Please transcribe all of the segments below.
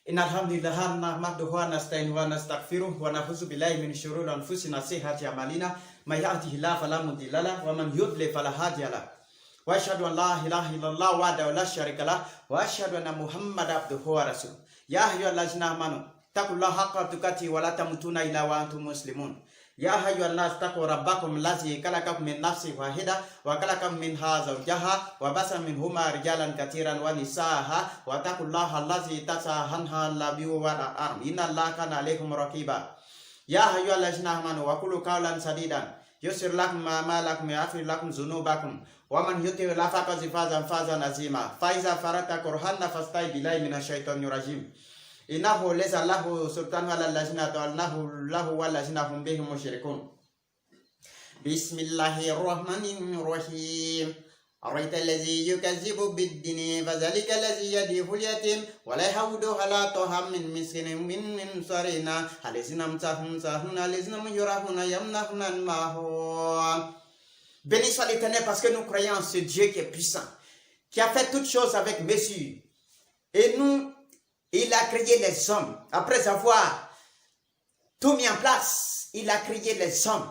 إن الحمد لله نحمده ونستعينه ونستغفره ونعوذ بالله من شرور أنفسنا وسيئات أعمالنا من يهده الله فلا مضل له ومن يضلل فلا هادي له وأشهد أن لا إله إلا الله وحده لا شريك له وأشهد أن محمدا عبده ورسوله يا أيها الذين آمنوا اتقوا الله حق تقاته ولا تموتن إلا وأنتم مسلمون يا أيها الناس اتقوا ربكم الذي خلقكم من نفس واحدة وخلق منها زوجها وبث منهما رجالا كثيرا ونساء واتقوا الله الذي تساءلون به والأرحام إن الله كان عليكم رقيبا يا أيها الذين آمنوا وقولوا قولا سديدا يسر لكم أعمالكم ويغفر لكم ذنوبكم ومن يطع الله فقد فاز فوزا عظيما فإذا فرغت قرآن فاستعذ بالله من الشيطان الرجيم إنه ليس له سلطان على الذين تولونه له والذين هم به مشركون بسم الله الرحمن الرحيم أرأيت الذي يكذب بالدين فذلك الذي يدعو اليتيم ولا يحض على طعام مسكين من صارنا الذين يمسحون الذين يراهون يمنعون الماء. Béni soit l'Éternel parce que nous croyons en ce Dieu qui est puissant, qui a fait toutes choses avec mesure. Et nous, il a créé les hommes. Après avoir tout mis en place, il a créé les hommes.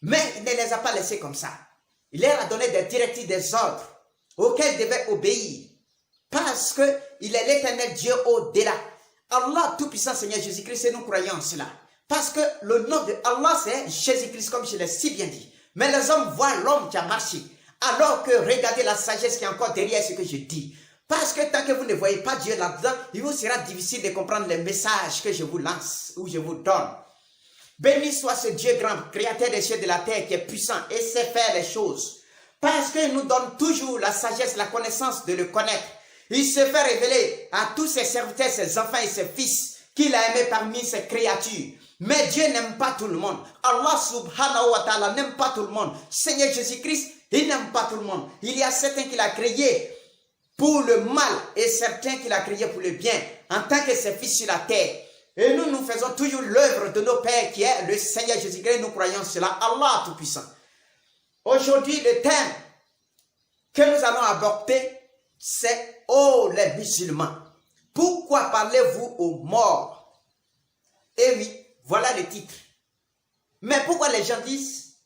Mais il ne les a pas laissés comme ça. Il leur a donné des directives, des ordres auxquels ils devaient obéir. Parce qu'il est l'Éternel Dieu au-delà. Allah, tout-puissant Seigneur Jésus-Christ, et nous croyons en cela. Parce que le nom de Allah, c'est Jésus-Christ, comme je l'ai si bien dit. Mais les hommes voient l'homme qui a marché. Alors que regardez la sagesse qui est encore derrière ce que je dis. Parce que tant que vous ne voyez pas Dieu là-dedans, il vous sera difficile de comprendre les messages que je vous lance ou je vous donne. Béni soit ce Dieu grand, créateur des cieux et de la terre, qui est puissant et sait faire les choses. Parce qu'il nous donne toujours la sagesse, la connaissance de le connaître. Il se fait révéler à tous ses serviteurs, ses enfants et ses fils qu'il a aimés parmi ses créatures. Mais Dieu n'aime pas tout le monde. Allah subhanahu wa ta'ala n'aime pas tout le monde. Seigneur Jésus-Christ, il n'aime pas tout le monde. Il y a certains qu'il a créés pour le mal et certains qu'il a créés pour le bien, en tant que ses fils sur la terre. Et nous faisons toujours l'œuvre de nos pères qui est le Seigneur Jésus-Christ. Nous croyons cela, Allah Tout-Puissant. Aujourd'hui, le thème que nous allons aborder, c'est « Oh les musulmans, pourquoi parlez-vous aux morts ?» Et oui, voilà le titre. Mais pourquoi les gens disent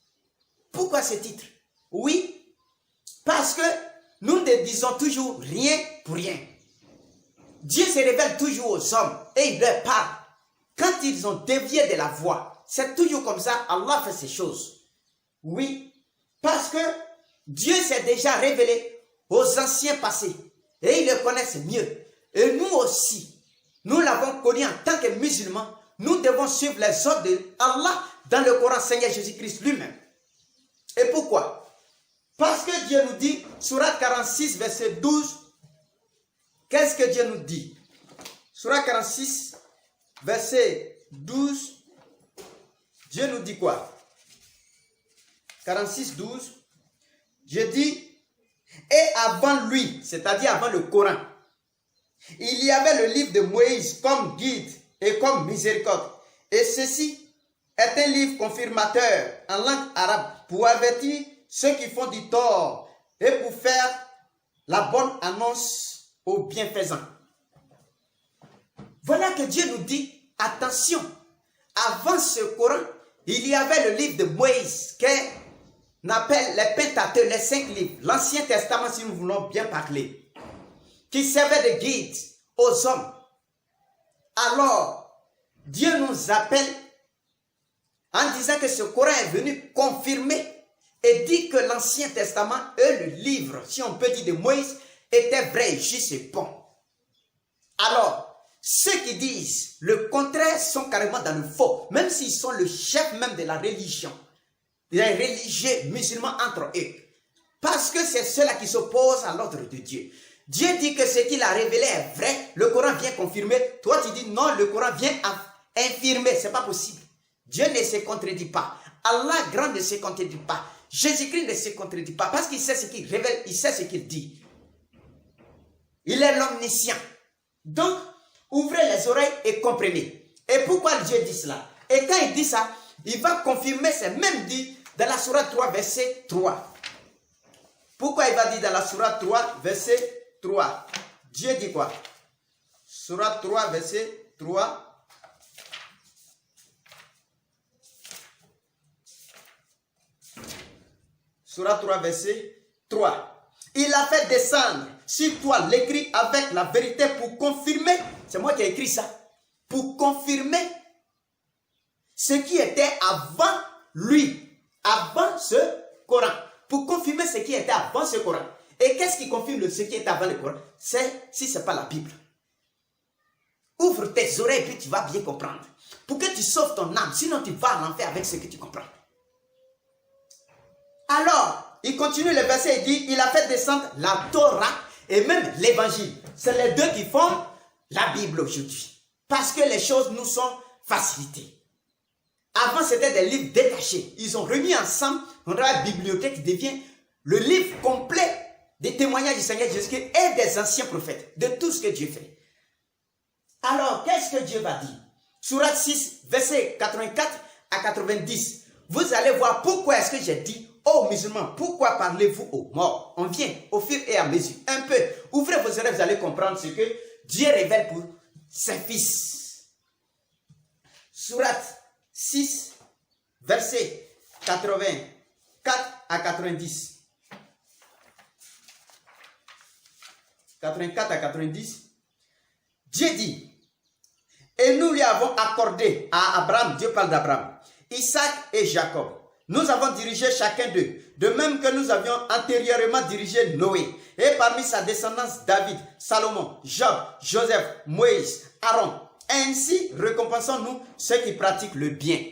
« Pourquoi ce titre ?» Oui, parce que nous ne disons toujours rien pour rien. Dieu se révèle toujours aux hommes et il leur parle. Quand ils ont dévié de la voie, c'est toujours comme ça, Allah fait ces choses. Oui, parce que Dieu s'est déjà révélé aux anciens passés et ils le connaissent mieux. Et nous aussi, nous l'avons connu en tant que musulmans, nous devons suivre les ordres d'Allah dans le Coran Seigneur Jésus-Christ lui-même. Et pourquoi? Parce que Dieu nous dit, Sourate 46, verset 12, qu'est-ce que Dieu nous dit? Sourate 46, verset 12, Dieu nous dit quoi? 46, 12, Dieu dit, et avant lui, c'est-à-dire avant le Coran, il y avait le livre de Moïse comme guide et comme miséricorde. Et ceci est un livre confirmateur en langue arabe pour avertir ceux qui font du tort et pour faire la bonne annonce aux bienfaisants. Voilà que Dieu nous dit, attention, avant ce Coran, il y avait le livre de Moïse qu'on appelle les Pentateuques, les 5 livres, l'Ancien Testament si nous voulons bien parler, qui servait de guide aux hommes. Alors, Dieu nous appelle en disant que ce Coran est venu confirmer et dit que l'Ancien Testament et le livre, si on peut dire de Moïse, était vrai, juste et bon. Alors, ceux qui disent le contraire sont carrément dans le faux, même s'ils sont le chef même de la religion. Les religieux musulmans entre eux. Parce que c'est ceux-là qui s'opposent à l'ordre de Dieu. Dieu dit que ce qu'il a révélé est vrai, le Coran vient confirmer. Toi, tu dis non, le Coran vient infirmer. Ce n'est pas possible. Dieu ne se contredit pas. Allah grand ne se contredit pas. Jésus-Christ ne se contredit pas parce qu'il sait ce qu'il révèle, il sait ce qu'il dit. Il est l'omniscient. Donc, ouvrez les oreilles et comprenez. Et pourquoi Dieu dit cela? Et quand il dit ça, il va confirmer, c'est même dit dans la sourate 3, verset 3. Pourquoi il va dire dans la sourate 3, verset 3? Dieu dit quoi? Sourate 3, verset 3. Sourate 3, verset 3. Il a fait descendre sur toi l'écrit avec la vérité pour confirmer. C'est moi qui ai écrit ça. Pour confirmer ce qui était avant lui. Avant ce Coran. Pour confirmer ce qui était avant ce Coran. Et qu'est-ce qui confirme ce qui était avant le Coran? C'est si ce n'est pas la Bible. Ouvre tes oreilles et puis tu vas bien comprendre. Pour que tu sauves ton âme. Sinon tu vas en enfer avec ce que tu comprends. Alors, il continue le verset et dit, il a fait descendre la Torah et même l'évangile. C'est les deux qui font la Bible aujourd'hui. Parce que les choses nous sont facilitées. Avant, c'était des livres détachés. Ils ont remis ensemble, on a la bibliothèque qui devient le livre complet des témoignages du Seigneur Jésus-Christ et des anciens prophètes, de tout ce que Dieu fait. Alors, qu'est-ce que Dieu va dire? Sourate 6, verset 84 à 90. Vous allez voir pourquoi est-ce que j'ai dit, ô musulmans, pourquoi parlez-vous aux morts? On vient au fur et à mesure. Un peu. Ouvrez vos oreilles, vous allez comprendre ce que Dieu révèle pour ses fils. Sourate 6, verset 84 à 90. 84 à 90. Dieu dit, et nous lui avons accordé à Abraham, Dieu parle d'Abraham, Isaac et Jacob. Nous avons dirigé chacun d'eux, de même que nous avions antérieurement dirigé Noé, et parmi sa descendance David, Salomon, Job, Joseph, Moïse, Aaron. Ainsi récompensons-nous ceux qui pratiquent le bien.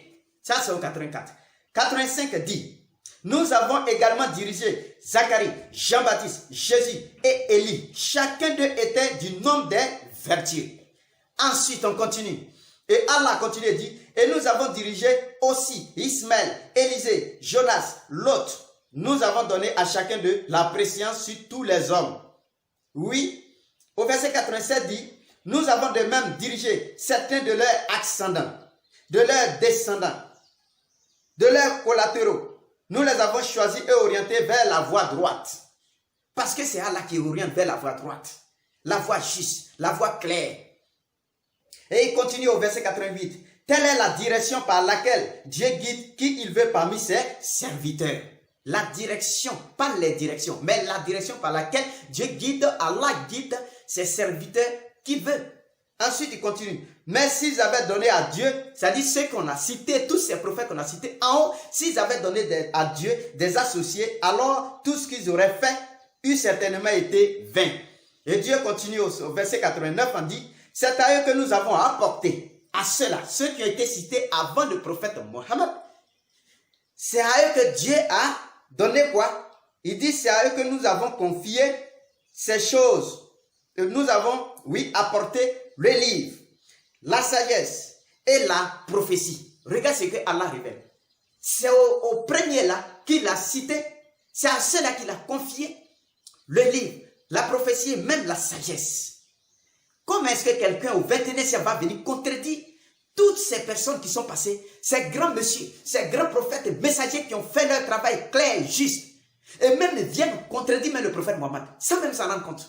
Ça c'est au 84. 85 dit, nous avons également dirigé Zacharie, Jean-Baptiste, Jésus et Élie. Chacun d'eux était du nombre des vertus. Ensuite on continue. Et Allah continue et dit, et nous avons dirigé aussi Ismaël, Élisée, Jonas, Lot. Nous avons donné à chacun d'eux la préscience sur tous les hommes. Oui, au verset 87 dit, nous avons de même dirigé certains de leurs ascendants, de leurs descendants, de leurs collatéraux. Nous les avons choisis et orientés vers la voie droite. Parce que c'est Allah qui oriente vers la voie droite. La voie juste, la voie claire. Et il continue au verset 88. Telle est la direction par laquelle Dieu guide qui il veut parmi ses serviteurs. La direction, pas les directions, mais la direction par laquelle Dieu guide, Allah guide ses serviteurs qui veut. Ensuite, il continue. Mais s'ils avaient donné à Dieu, c'est-à-dire ceux qu'on a cités, tous ces prophètes qu'on a cités en haut, s'ils avaient donné à Dieu des associés, alors tout ce qu'ils auraient fait eût certainement été vain. Et Dieu continue au verset 89, on dit, c'est à eux que nous avons apporté, à ceux-là, ceux qui ont été cités avant le prophète Mohammed. C'est à eux que Dieu a donné quoi? Il dit, c'est à eux que nous avons confié ces choses. Que nous avons, oui, apporté le livre, la sagesse et la prophétie. Regarde ce que Allah révèle. C'est au premier là qu'il a cité, c'est à ceux-là qu'il a confié le livre, la prophétie et même la sagesse. Comment est-ce que quelqu'un au 21e siècle va venir contredire toutes ces personnes qui sont passées, ces grands messieurs, ces grands prophètes et messagers qui ont fait leur travail clair, juste, et même viennent contredire même le prophète Mohammed, sans même s'en rendre compte.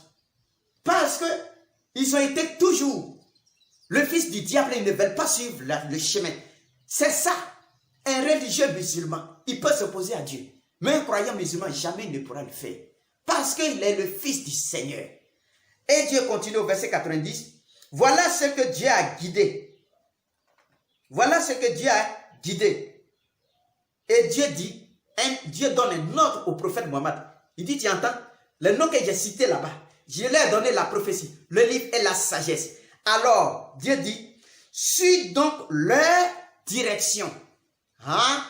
Parce que ils ont été toujours le fils du diable et ils ne veulent pas suivre le chemin. C'est ça. Un religieux musulman, il peut s'opposer à Dieu. Mais un croyant musulman, jamais il ne pourra le faire. Parce qu'il est le fils du Seigneur. Et Dieu continue au verset 90. Voilà ce que Dieu a guidé. Voilà ce que Dieu a guidé. Et Dieu dit, Dieu donne un ordre au prophète Mohammed. Il dit, tu entends, le nom que j'ai cité là-bas, je leur ai donné la prophétie, le livre et la sagesse. Alors, Dieu dit, suis donc leur direction. Hein?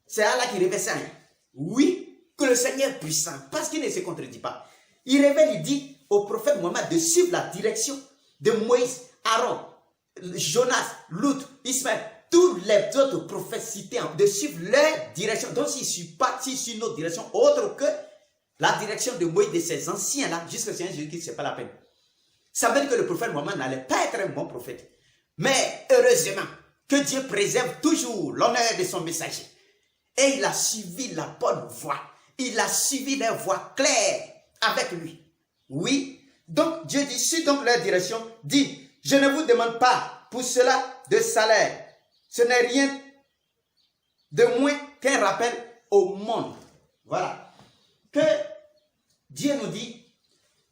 C'est Allah qui révèle ça. Oui, que le Seigneur est puissant, parce qu'il ne se contredit pas. Il révèle, il dit au prophète Mohammed de suivre la direction de Moïse, Aaron, Jonas, Lut, Ismaël, tous les autres prophètes cités, de suivre leur direction. Donc, s'il suit notre direction autre que la direction de Moïse, de ses anciens-là, jusqu'au Seigneur Jésus-Christ, ce n'est pas la peine. Ça veut dire que le prophète Mohammed n'allait pas être un bon prophète. Mais heureusement que Dieu préserve toujours l'honneur de son messager. Et il a suivi la bonne voie. Il a suivi les voies claires avec lui. Oui. Donc Dieu dit, suis donc leur direction. Dit, je ne vous demande pas pour cela de salaire. Ce n'est rien de moins qu'un rappel au monde. Voilà. Que Dieu nous dit,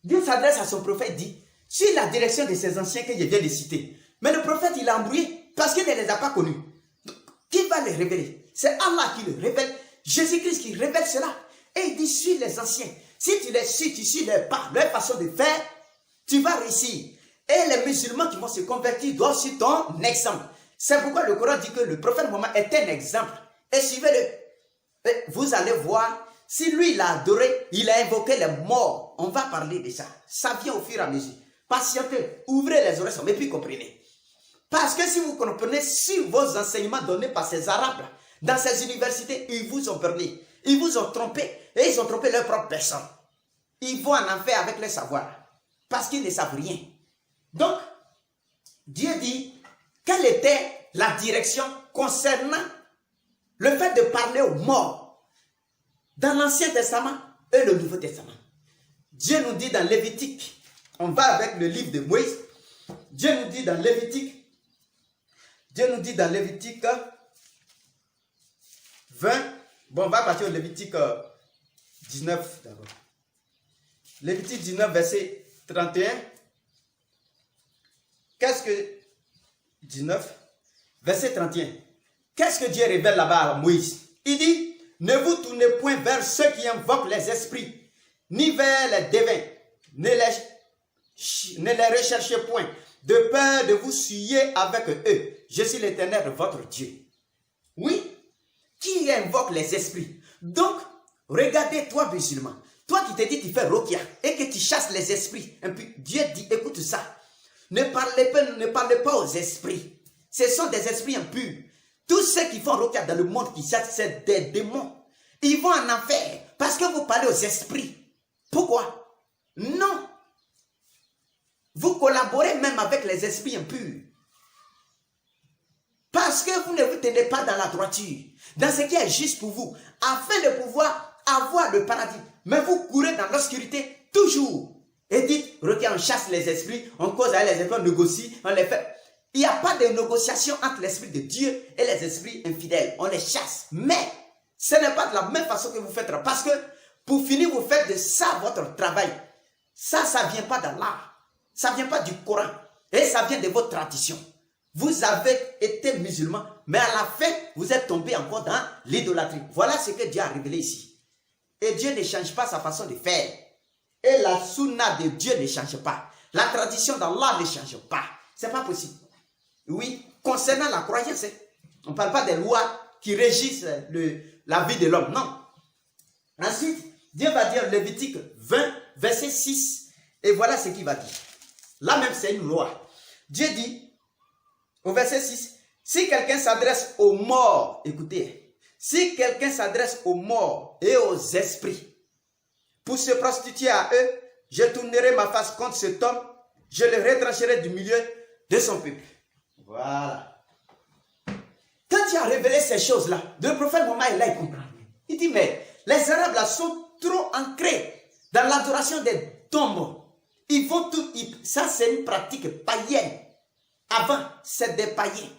Dieu s'adresse à son prophète, dit, suis la direction de ses anciens que je viens de citer. Mais le prophète, il a embrouillé parce qu'il ne les a pas connus. Donc, qui va les révéler? C'est Allah qui le révèle. Jésus-Christ qui révèle cela. Et il dit, suis les anciens. Si tu les suis, tu suis leur pas, leur façon de faire, tu vas réussir. Et les musulmans qui vont se convertir doivent suivre ton exemple. C'est pourquoi le Coran dit que le prophète Mohammed est un exemple. Et suivez-le. Vous allez voir, si lui il a adoré, il a invoqué les morts. On va parler de ça. Ça vient au fur et à mesure. Patientez, ouvrez les oreilles, mais puis comprenez. Parce que si vous comprenez, si vos enseignements donnés par ces Arabes, dans ces universités, ils vous ont permis, ils vous ont trompé, et ils ont trompé leur propre personne. Ils vont en enfer avec leur savoir, parce qu'ils ne savent rien. Donc, Dieu dit, quelle était la direction concernant le fait de parler aux morts dans l'Ancien Testament et le Nouveau Testament. Dieu nous dit dans Lévitique, on va avec le livre de Moïse, Dieu nous dit dans Lévitique 20, bon, on va partir au Lévitique 19 d'abord. Lévitique 19, verset 31. Qu'est-ce que 19, verset 31. Qu'est-ce que Dieu révèle là-bas à Moïse? Il dit, ne vous tournez point vers ceux qui invoquent les esprits, ni vers les devins, ne les recherchez point, de peur de vous souiller avec eux. Je suis l'Éternel, votre Dieu. Oui, qui invoque les esprits. Donc, regardez toi musulman, toi qui te dis tu fais rokia et que tu chasses les esprits. Et puis Dieu dit, écoute ça, ne parlez pas aux esprits. Ce sont des esprits impurs. Tous ceux qui font rokia dans le monde qui chassent, c'est des démons. Ils vont en enfer parce que vous parlez aux esprits. Pourquoi? Non. Vous collaborez même avec les esprits impurs. Parce que vous ne vous tenez pas dans la droiture, dans ce qui est juste pour vous, afin de pouvoir avoir le paradis. Mais vous courez dans l'obscurité toujours. Et dites, regarde, on chasse les esprits, on cause avec les esprits, on négocie, on les fait. Il n'y a pas de négociation entre l'esprit de Dieu et les esprits infidèles. On les chasse. Mais ce n'est pas de la même façon que vous faites. Parce que pour finir, vous faites de ça votre travail. Ça ne vient pas d'Allah. Ça ne vient pas du Coran. Et ça vient de votre tradition. Vous avez été musulman, mais à la fin, vous êtes tombé encore dans l'idolâtrie. Voilà ce que Dieu a révélé ici. Et Dieu ne change pas sa façon de faire. Et la sunna de Dieu ne change pas. La tradition d'Allah ne change pas. Ce n'est pas possible. Oui, concernant la croyance, on ne parle pas des lois qui régissent la vie de l'homme. Non. Ensuite, Dieu va dire Lévitique 20, verset 6. Et voilà ce qu'il va dire. Là même, c'est une loi. Dieu dit, au verset 6, si quelqu'un s'adresse aux morts, écoutez, si quelqu'un s'adresse aux morts et aux esprits, pour se prostituer à eux, je tournerai ma face contre cet homme, je le retrancherai du milieu de son peuple. Voilà. Quand il a révélé ces choses-là, le prophète Mohammed, là, il comprend. Il dit, mais les Arabes là sont trop ancrés dans l'adoration des tombes. Ils vont tout, ça c'est une pratique païenne. Avant, c'est des païens.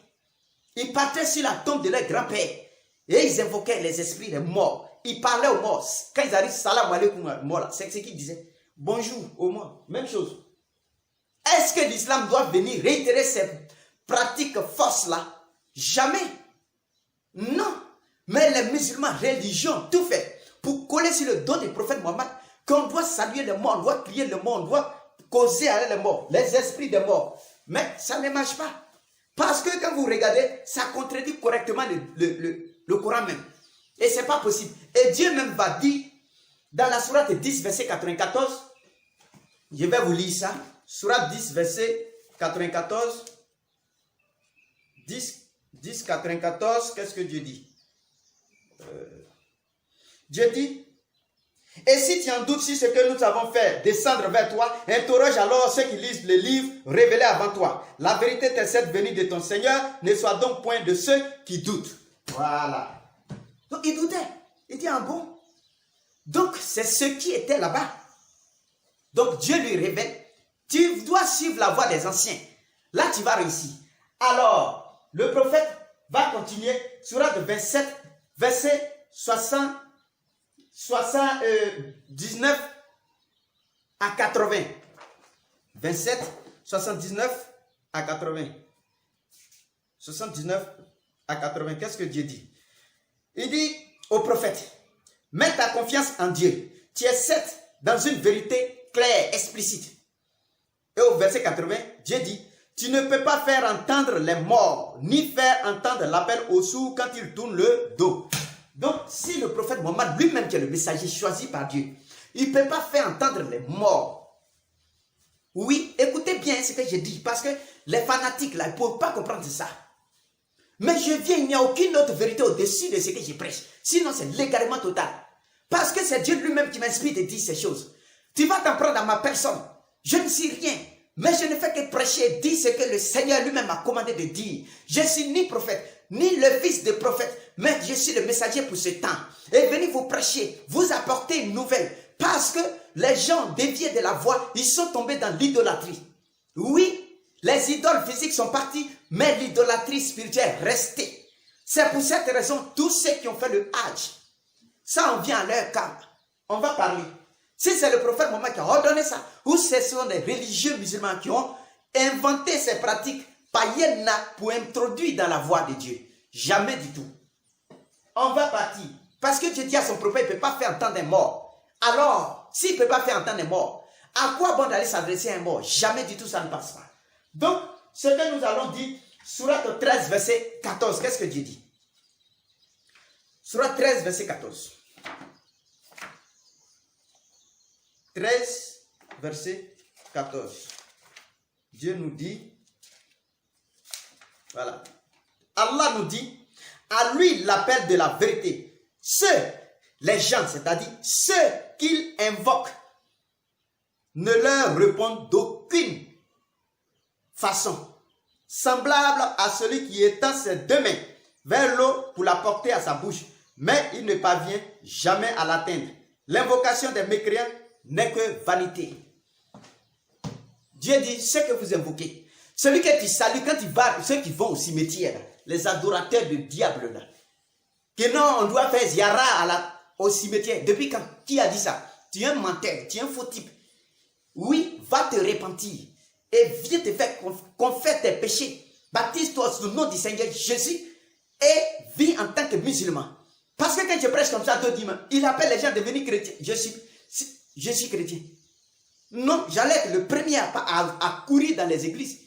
Ils partaient sur la tombe de leur grand-père et ils invoquaient les esprits des morts. Ils parlaient aux morts. Quand ils arrivent, salam alaikum, mort, c'est ce qu'ils disaient. Bonjour aux morts. Même chose. Est-ce que l'islam doit venir réitérer ces pratiques fausses-là? Jamais. Non. Mais les musulmans, religion, tout fait pour coller sur le dos du prophète Mohammed qu'on doit saluer les morts, on doit prier les morts, on doit causer avec les morts, les esprits des morts. Mais ça ne marche pas. Parce que quand vous regardez, ça contredit correctement le Coran même. Et ce n'est pas possible. Et Dieu même va dire, dans la sourate 10, verset 94, je vais vous lire ça. Sourate 10, verset 94. 10, 94, qu'est-ce que Dieu dit? Dieu dit, et si tu en doutes sur ce que nous avons fait descendre vers toi, interroge alors ceux qui lisent le livre révélé avant toi. La vérité est cette venue de ton Seigneur, ne sois donc point de ceux qui doutent. Voilà. Donc il doutait. Il dit, ah bon? Donc c'est ce qui était là-bas. Donc Dieu lui révèle, tu dois suivre la voie des anciens. Là tu vas réussir. Alors, le prophète va continuer, sourate 27, verset 79 à 80. 27, 79 à 80. 79 à 80. Qu'est-ce que Dieu dit? Il dit au prophète, mets ta confiance en Dieu. Tu es certes dans une vérité claire, explicite. Et au verset 80, Dieu dit, tu ne peux pas faire entendre les morts, ni faire entendre l'appel aux sourds quand ils tournent le dos. Donc, si le prophète Mohammed lui-même, qui est le messager choisi par Dieu, il ne peut pas faire entendre les morts. Oui, écoutez bien ce que je dis, parce que les fanatiques, là, ils ne peuvent pas comprendre ça. Mais je viens, il n'y a aucune autre vérité au-dessus de ce que je prêche. Sinon, c'est l'égarement total. Parce que c'est Dieu lui-même qui m'inspire de dire ces choses. Tu vas t'en prendre à ma personne. Je ne sais rien. Mais je ne fais que prêcher et dire ce que le Seigneur lui-même m'a commandé de dire. Je ne suis ni prophète, ni le fils de prophète, mais je suis le messager pour ce temps. Et venez vous prêcher, vous apporter une nouvelle. Parce que les gens déviés de la voie, ils sont tombés dans l'idolâtrie. Oui, les idoles physiques sont parties, mais l'idolâtrie spirituelle est restée. C'est pour cette raison, tous ceux qui ont fait le Hajj, ça en vient à leur cas. On va parler. Si c'est le prophète Mohammed qui a ordonné ça, ou ce sont des religieux musulmans qui ont inventé ces pratiques païennes pour introduire dans la voie de Dieu. Jamais du tout. On va partir. Parce que Dieu dit à son prophète, il ne peut pas faire entendre un mort. Alors, s'il ne peut pas faire entendre un mort, à quoi bon d'aller s'adresser à un mort? Jamais du tout, ça ne passe pas. Donc, ce que nous allons dire, sourate 13, verset 14, qu'est-ce que Dieu dit? Sourate 13, verset 14. 13, verset 14. Dieu nous dit, voilà. Allah nous dit, à lui l'appel de la vérité. Les gens, c'est-à-dire ceux qu'il invoque, ne leur répondent d'aucune façon, semblable à celui qui étend ses deux mains vers l'eau pour la porter à sa bouche, mais il ne parvient jamais à l'atteindre. L'invocation des mécréants n'est que vanité. Dieu dit, ce que vous invoquez, celui que tu salues quand il va, ceux qui vont au cimetière, les adorateurs du diable là, que non, on doit faire ziara au cimetière. Depuis quand? Qui a dit ça? Tu es un menteur, tu es un faux type. Oui, va te repentir et viens te faire confesse tes péchés. Baptise-toi sous le nom du Seigneur Jésus et vis en tant que musulman. Parce que quand je prêche comme ça, il appelle les gens à devenir chrétiens. Je suis chrétien. Non, j'allais être le premier à courir dans les églises.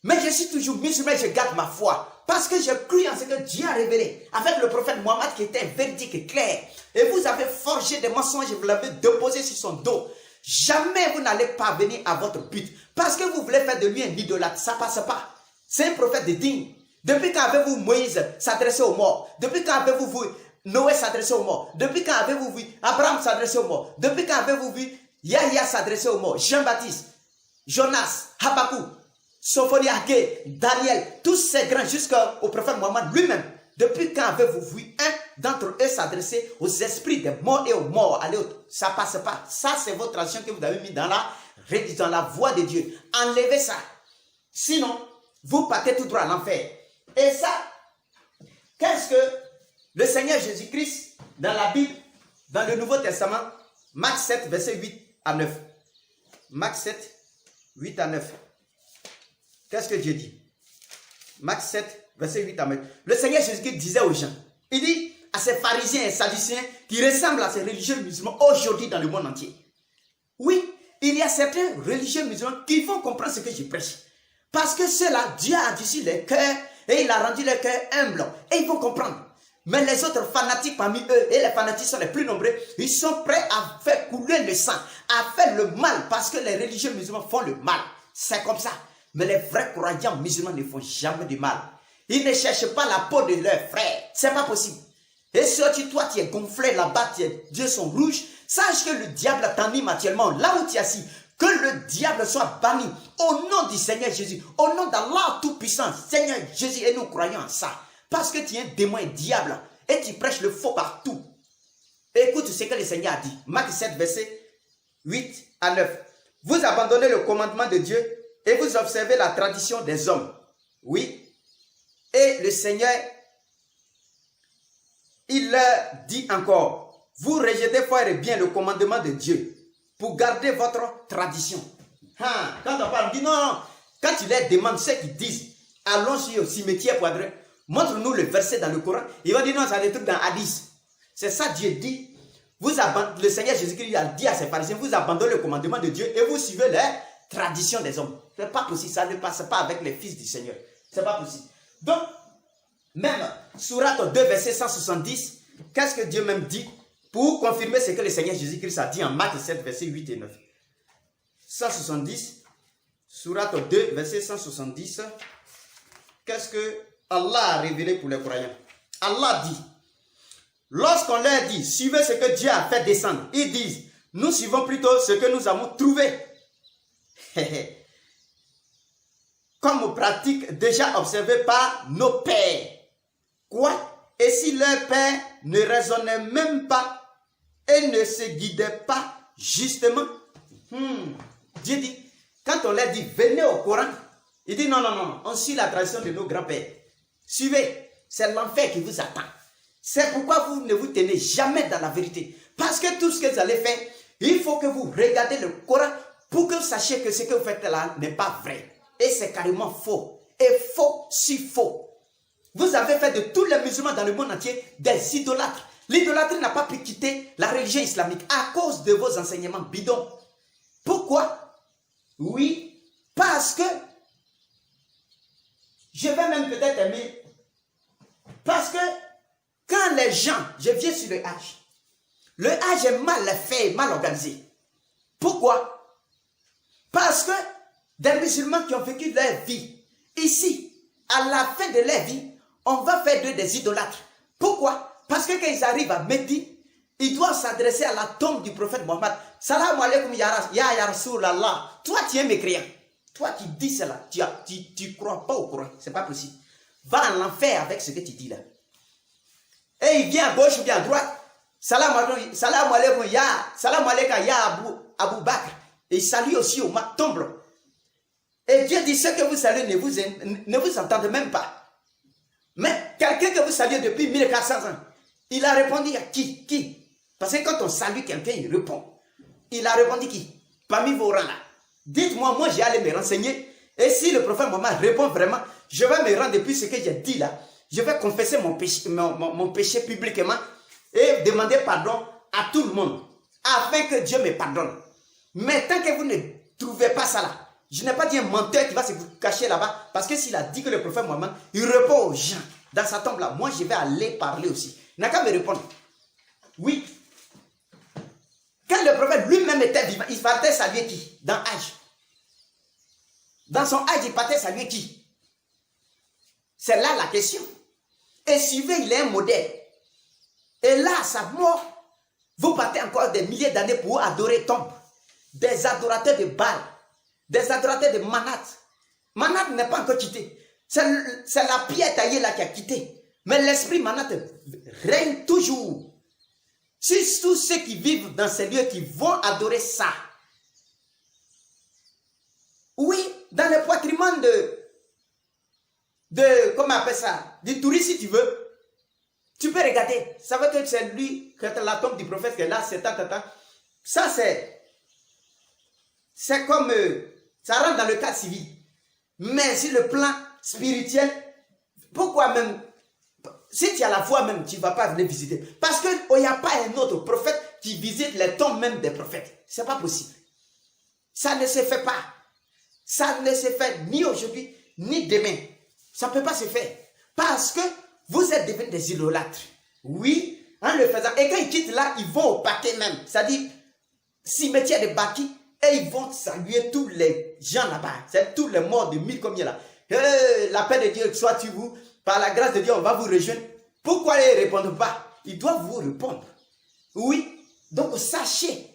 Mais je suis toujours musulman, je garde ma foi. Parce que je cru en ce que Dieu a révélé avec le prophète Mohammed qui était véridique et clair. Et vous avez forgé des mensonges et vous l'avez déposé sur son dos. Jamais vous n'allez parvenir à votre but. Parce que vous voulez faire de lui un idolâtre. Ça ne passe pas. C'est un prophète de digne. Depuis quand avez-vous Moïse s'adresser aux morts? Depuis quand avez-vous vu Noé s'adresser aux morts? Depuis quand avez-vous vu Abraham s'adresser aux morts? Depuis quand avez-vous vu Yahya s'adresser aux morts? Jean-Baptiste, Jonas, Habakkuk, Sophoniaké, Daniel, tous ces grands jusqu'au prophète Mohammed lui-même. Depuis quand avez-vous vu un d'entre eux s'adresser aux esprits des morts et aux morts? Allez, ça ne passe pas. Ça, c'est votre action que vous avez mis dans la voie de Dieu. Enlevez ça. Sinon, vous partez tout droit à l'enfer. Et ça, qu'est-ce que le Seigneur Jésus-Christ, dans la Bible, dans le Nouveau Testament, Marc 7, verset 8 à 9. Marc 7, 8 à 9. Qu'est-ce que Dieu dit? Marc 7, verset 8 à 9. Le Seigneur Jésus-Christ disait aux gens, il dit à ces pharisiens et sadducéens qui ressemblent à ces religieux musulmans aujourd'hui dans le monde entier. Oui, il y a certains religieux musulmans qui vont comprendre ce que je prêche. Parce que ceux-là, Dieu a endurci les cœurs et il a rendu les cœurs humbles. Et ils vont comprendre. Mais les autres fanatiques parmi eux, et les fanatiques sont les plus nombreux, ils sont prêts à faire couler le sang, à faire le mal, parce que les religieux musulmans font le mal. C'est comme ça. Mais les vrais croyants musulmans ne font jamais du mal. Ils ne cherchent pas la peau de leurs frères. C'est pas possible. Et si toi tu es gonflé là-bas, tes yeux sont rouges, sache que le diable t'anime actuellement, là où tu es assis. Que le diable soit banni au nom du Seigneur Jésus, au nom d'Allah Tout-Puissant, Seigneur Jésus, et nous croyons en ça. Parce que tu es un démon et diable et tu prêches le faux partout. Écoute ce que le Seigneur a dit. Marc 7, verset 8 à 9. Vous abandonnez le commandement de Dieu et vous observez la tradition des hommes. Oui. Et le Seigneur, il leur dit encore, vous rejetez fort et bien le commandement de Dieu pour garder votre tradition. Quand on parle, on dit non. Quand tu leur demandes ce qu'ils disent, allons-y au cimetière pour adresser. Montre-nous le verset dans le Coran. Il va dire non, ça des trucs dans Hadith. C'est ça Dieu dit. Le Seigneur Jésus-Christ a dit à ses pharisiens, vous abandonnez le commandement de Dieu et vous suivez les traditions des hommes. Ce n'est pas possible, ça ne passe pas avec les fils du Seigneur. Ce n'est pas possible. Donc, même Sourate 2, verset 170, qu'est-ce que Dieu même dit pour confirmer ce que le Seigneur Jésus-Christ a dit en Marc 7, verset 8 et 9. 170, Sourate 2, verset 170, qu'est-ce que Allah a révélé pour les croyants? Allah dit, lorsqu'on leur dit, suivez ce que Dieu a fait descendre, ils disent, nous suivons plutôt ce que nous avons trouvé. Comme pratique déjà observée par nos pères. Quoi? Et si leurs pères ne raisonnaient même pas et ne se guidaient pas justement? Dieu dit, quand on leur dit, venez au Coran, il dit, non, non, non, on suit la tradition de nos grands-pères. Suivez, c'est l'enfer qui vous attend. C'est pourquoi vous ne vous tenez jamais dans la vérité. Parce que tout ce que vous allez faire, il faut que vous regardez le Coran pour que vous sachiez que ce que vous faites là n'est pas vrai. Et c'est carrément faux. Et faux, si faux. Vous avez fait de tous les musulmans dans le monde entier des idolâtres. L'idolâtrie n'a pas pu quitter la religion islamique à cause de vos enseignements bidons. Pourquoi? Oui, parce que je vais même peut-être aimer. Parce que quand les gens, je viens sur le Hajj est mal fait, mal organisé. Pourquoi? Parce que des musulmans qui ont vécu leur vie, ici, à la fin de leur vie, on va faire d'eux des idolâtres. Pourquoi? Parce que quand ils arrivent à Mehdi, ils doivent s'adresser à la tombe du prophète Mohammed. Salam alaikum ya Rasulallah. Toi, tu es mécréant. Toi qui dis cela, tu ne crois pas au Coran. Ce n'est pas possible. Va en enfer avec ce que tu dis là. Et il vient à gauche ou bien à droite. Salam alaikum ya Abu Bakr. Et il salue aussi au tombe. Et Dieu dit, ce que vous saluez ne vous entendez même pas. Mais quelqu'un que vous saluez depuis 1400 ans, il a répondu à qui? Parce que quand on salue quelqu'un, il répond. Il a répondu qui? Parmi vos rangs là. Dites-moi, moi j'ai allé me renseigner. Et si le prophète Mohammed répond vraiment, je vais me rendre depuis ce que j'ai dit là. Je vais confesser mon péché publiquement et demander pardon à tout le monde. Afin que Dieu me pardonne. Mais tant que vous ne trouvez pas ça là, je n'ai pas dit un menteur qui va se cacher là-bas. Parce que s'il a dit que le prophète Mohammed, il répond aux gens dans sa tombe là. Moi, je vais aller parler aussi. Il n'a qu'à me répondre. Oui. Quand le prophète lui-même était vivant, il partait saluer qui? Dans Hajj. Dans son Hajj, il partait saluer qui? C'est là la question. Et suivez, il est un modèle. Et là, à sa mort, vous partez encore des milliers d'années pour adorer tombe. Des adorateurs de Baal. Des adorateurs de Manat. Manat n'est pas encore quitté. C'est la pierre taillée là qui a quitté. Mais l'esprit Manat règne toujours. C'est tous ceux qui vivent dans ces lieux qui vont adorer ça. Oui, dans le patrimoine comment on appelle ça, du tourisme si tu veux. Tu peux regarder. Ça veut dire que c'est lui, quand la tombe du prophète qui est là, c'est tata. Ça c'est comme, ça rentre dans le cadre civil. Mais sur le plan spirituel, pourquoi même, si tu as la foi même, tu ne vas pas venir visiter. Parce qu'il n'y a pas un autre prophète qui visite les tombes même des prophètes. Ce n'est pas possible. Ça ne se fait pas. Ça ne se fait ni aujourd'hui, ni demain. Ça ne peut pas se faire. Parce que vous êtes devenus des idolâtres. Oui, en le faisant. Et quand ils quittent là, ils vont au paquet même. C'est-à-dire, cimetière de Baki, et ils vont saluer tous les gens là-bas. C'est tous les morts de 1000 combien là. La paix de Dieu soit sur vous. Par la grâce de Dieu, on va vous rejoindre. Pourquoi ils ne répondent pas? Ils doivent vous répondre. Oui. Donc, sachez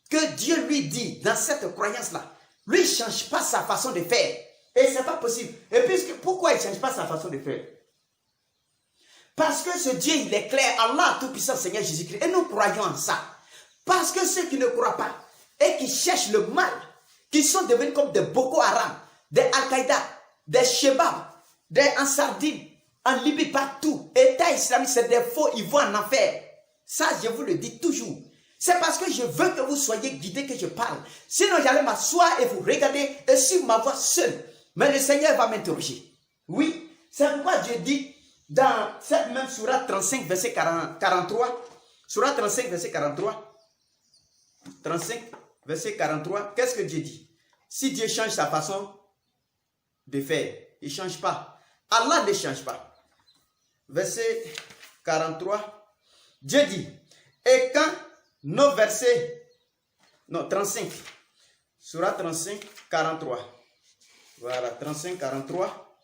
que Dieu lui dit, dans cette croyance-là, lui, il ne change pas sa façon de faire. Et ce n'est pas possible. Et puisque, pourquoi il ne change pas sa façon de faire? Parce que ce Dieu, il est clair. Allah, tout-puissant, Seigneur Jésus-Christ. Et nous croyons en ça. Parce que ceux qui ne croient pas et qui cherchent le mal, qui sont devenus comme des Boko Haram, des Al-Qaïda, des Shebab, des Ansardine, en Libye, partout. État islamique, c'est des faux, ils vont en enfer. Ça, je vous le dis toujours. C'est parce que je veux que vous soyez guidés que je parle. Sinon, j'allais m'asseoir et vous regarder et suivre ma voix seule. Mais le Seigneur va m'interroger. Oui, c'est pourquoi Dieu dit dans cette même sourate 35, verset 43, sourate 35, verset 43, 35, verset 43, qu'est-ce que Dieu dit? Si Dieu change sa façon de faire, il ne change pas. Allah ne change pas. Verset 43, Dieu dit, et quand nos versets, non, 35, Sourate 35, 43. Voilà, 35, 43.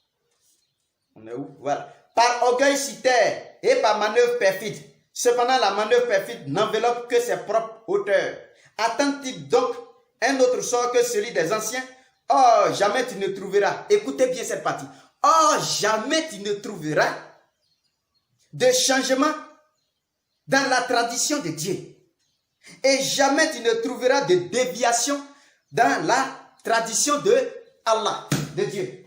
On est où? Voilà. Par orgueil citaire et par manœuvre perfide. Cependant, la manœuvre perfide n'enveloppe que ses propres auteurs. Attend-il donc un autre sort que celui des anciens? Oh, jamais tu ne trouveras. Écoutez bien cette partie. Oh, jamais tu ne trouveras de changement dans la tradition de Dieu. Et jamais tu ne trouveras de déviation dans la tradition de Allah, de Dieu.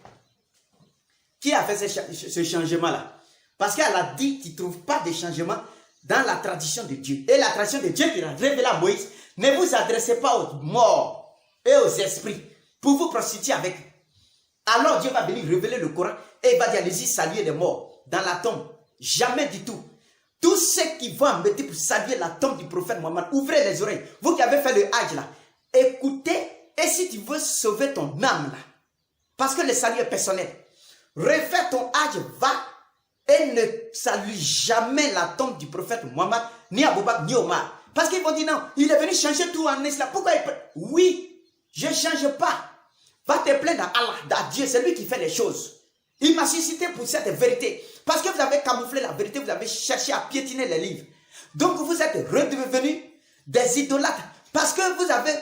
Qui a fait ce changement-là? Parce qu'elle a dit, tu ne trouves pas de changement dans la tradition de Dieu. Et la tradition de Dieu qui a révélé à Moïse, ne vous adressez pas aux morts et aux esprits pour vous prostituer avec. Alors Dieu va venir révéler le Coran et il va dire, allez-y, saluer les morts dans la tombe. Jamais du tout. Tous ceux qui vont embêter pour saluer la tombe du prophète Mohammed, ouvrez les oreilles. Vous qui avez fait le Hajj là, écoutez, et si tu veux sauver ton âme là, parce que le salut est personnel, refais ton Hajj, va et ne salue jamais la tombe du prophète Mohammed, ni Abou Bakr, ni Omar. Parce qu'ils vont dire non, il est venu changer tout en islam. Pourquoi il peut? Oui, je ne change pas. Va te plaindre à Allah, à Dieu, c'est lui qui fait les choses. Il m'a suscité pour cette vérité. Parce que vous avez camouflé la vérité, vous avez cherché à piétiner les livres. Donc vous êtes redevenus des idolâtres. Parce que vous avez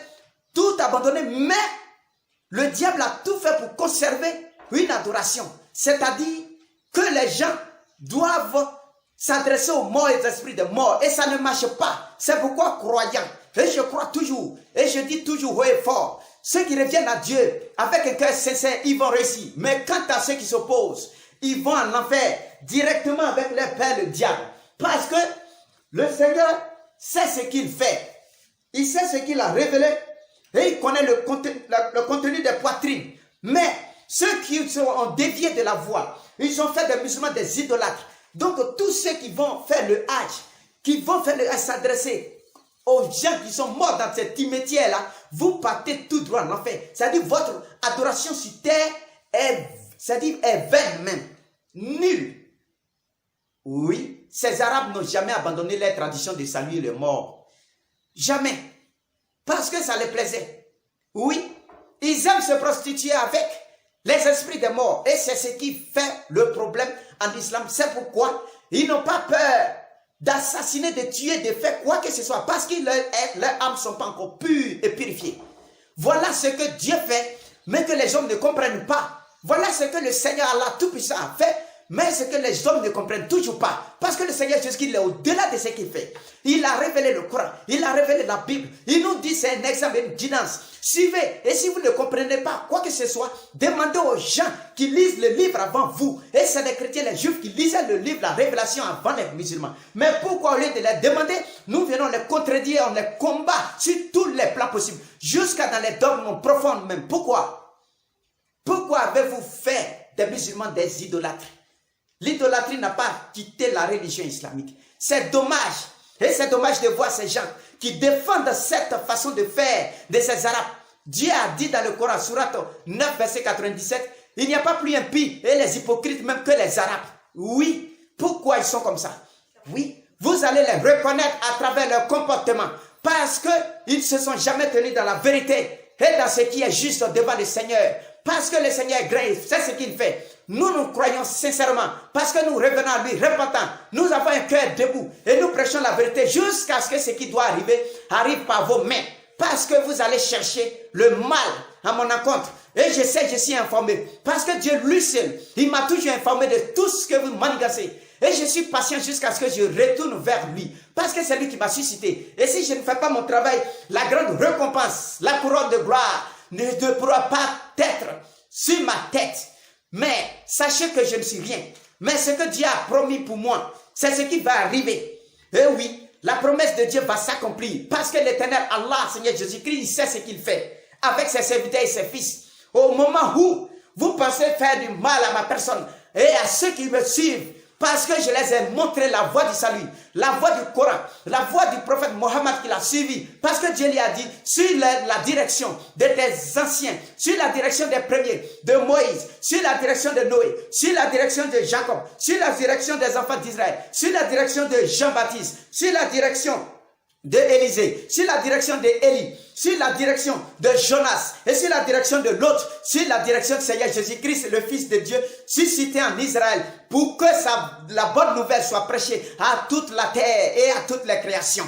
tout abandonné. Mais le diable a tout fait pour conserver une adoration. C'est-à-dire que les gens doivent s'adresser aux morts et aux esprits des morts. Et ça ne marche pas. C'est pourquoi croyant, et je crois toujours, et je dis toujours haut et fort, ceux qui reviennent à Dieu avec un cœur sincère, ils vont réussir. Mais quant à ceux qui s'opposent, ils vont en enfer directement avec leur père, le diable. Parce que le Seigneur sait ce qu'il fait. Il sait ce qu'il a révélé et il connaît le contenu des poitrines. Mais ceux qui ont dévié de la voie, ils ont fait des musulmans des idolâtres. Donc tous ceux qui vont faire le Hajj, s'adresser aux gens qui sont morts dans cette cimetière-là, vous partez tout droit en enfer. C'est-à-dire votre adoration sur terre est vaine même. Nulle. Oui, ces Arabes n'ont jamais abandonné leur tradition de saluer les morts. Jamais. Parce que ça les plaisait. Oui, ils aiment se prostituer avec les esprits des morts. Et c'est ce qui fait le problème en islam. C'est pourquoi ils n'ont pas peur d'assassiner, de tuer, de faire quoi que ce soit. Parce que leurs âmes ne sont pas encore pures et purifiées. Voilà ce que Dieu fait, mais que les hommes ne comprennent pas. Voilà ce que le Seigneur Allah Tout-Puissant a fait, mais ce que les hommes ne comprennent toujours pas. Parce que le Seigneur Jésus-Christ est au-delà de ce qu'il fait. Il a révélé le Coran, il a révélé la Bible. Il nous dit c'est un exemple, une guidance. Suivez. Et si vous ne comprenez pas quoi que ce soit, demandez aux gens qui lisent le livre avant vous. Et c'est les chrétiens, les juifs qui lisaient le livre, la révélation avant les musulmans. Mais pourquoi au lieu de les demander, nous venons les contredire, on les combat sur tous les plans possibles. Jusqu'à dans les dogmes profonds même. Pourquoi? Pourquoi avez-vous fait des musulmans des idolâtres? L'idolâtrie n'a pas quitté la religion islamique. C'est dommage. Et c'est dommage de voir ces gens qui défendent cette façon de faire de ces Arabes. Dieu a dit dans le Coran, Sourate 9, verset 97, il n'y a pas plus impie et les hypocrites même que les Arabes. Oui, pourquoi ils sont comme ça? Oui, vous allez les reconnaître à travers leur comportement parce qu'ils ne se sont jamais tenus dans la vérité et dans ce qui est juste devant le Seigneur. Parce que le Seigneur est grand, c'est ce qu'il fait. Nous croyons sincèrement parce que nous revenons à lui, repentants. Nous avons un cœur debout et nous prêchons la vérité jusqu'à ce que ce qui doit arriver arrive par vos mains. Parce que vous allez chercher le mal à mon encontre. Et je sais, je suis informé. Parce que Dieu lui seul, il m'a toujours informé de tout ce que vous manigacez. Et je suis patient jusqu'à ce que je retourne vers lui. Parce que c'est lui qui m'a suscité. Et si je ne fais pas mon travail, la grande récompense, la couronne de gloire ne pourra pas être sur ma tête. Mais sachez que je ne suis rien. Mais ce que Dieu a promis pour moi, c'est ce qui va arriver. Et oui, la promesse de Dieu va s'accomplir. Parce que l'éternel Allah, Seigneur Jésus-Christ, il sait ce qu'il fait avec ses serviteurs et ses fils. Au moment où vous pensez faire du mal à ma personne et à ceux qui me suivent, parce que je les ai montré la voie du salut, la voie du Coran, la voie du prophète Mohammed qui l'a suivi. Parce que Dieu lui a dit, sur la direction de tes anciens, sur la direction des premiers, de Moïse, sur la direction de Noé, sur la direction de Jacob, sur la direction des enfants d'Israël, sur la direction de Jean-Baptiste, sur la direction de Élisée, sur la direction d'Élie, sur la direction de Jonas et sur la direction de l'autre, sur la direction de Seigneur Jésus-Christ, le Fils de Dieu, suscité en Israël, pour que la bonne nouvelle soit prêchée à toute la terre et à toutes les créations.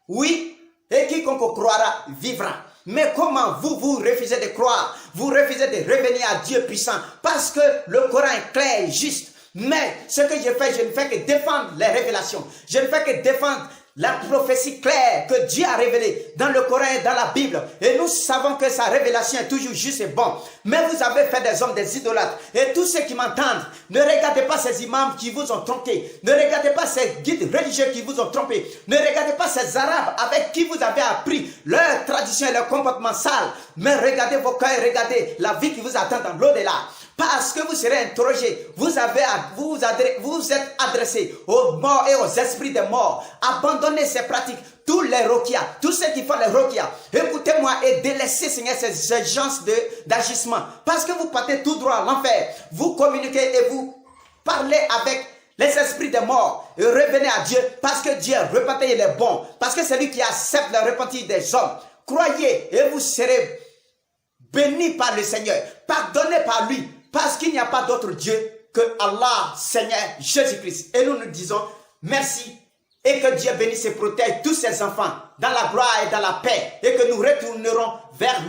Oui, et quiconque croira vivra. Mais comment vous refusez de croire? Vous refusez de revenir à Dieu puissant parce que le Coran est clair et juste. Mais ce que je fais, je ne fais que défendre les révélations. Je ne fais que défendre la prophétie claire que Dieu a révélée dans le Coran et dans la Bible. Et nous savons que sa révélation est toujours juste et bon. Mais vous avez fait des hommes des idolâtres. Et tous ceux qui m'entendent, ne regardez pas ces imams qui vous ont trompé. Ne regardez pas ces guides religieux qui vous ont trompé. Ne regardez pas ces arabes avec qui vous avez appris leur tradition et leur comportement sale. Mais regardez vos cœurs, regardez la vie qui vous attend dans l'au-delà. Parce que vous serez interrogé, vous êtes adressé aux morts et aux esprits des morts. Abandonnez ces pratiques, tous les rokia, tous ceux qui font les rokia. Écoutez-moi et délaissez, Seigneur, ces genres d'agissement. Parce que vous partez tout droit à l'enfer. Vous communiquez et vous parlez avec les esprits des morts. Et revenez à Dieu parce que Dieu, repentez, il est bon. Parce que c'est lui qui accepte le repentir des hommes. Croyez et vous serez bénis par le Seigneur. Pardonnez par lui. Parce qu'il n'y a pas d'autre Dieu que Allah, Seigneur Jésus-Christ. Et nous nous disons merci et que Dieu bénisse et protège tous ses enfants dans la gloire et dans la paix et que nous retournerons vers lui.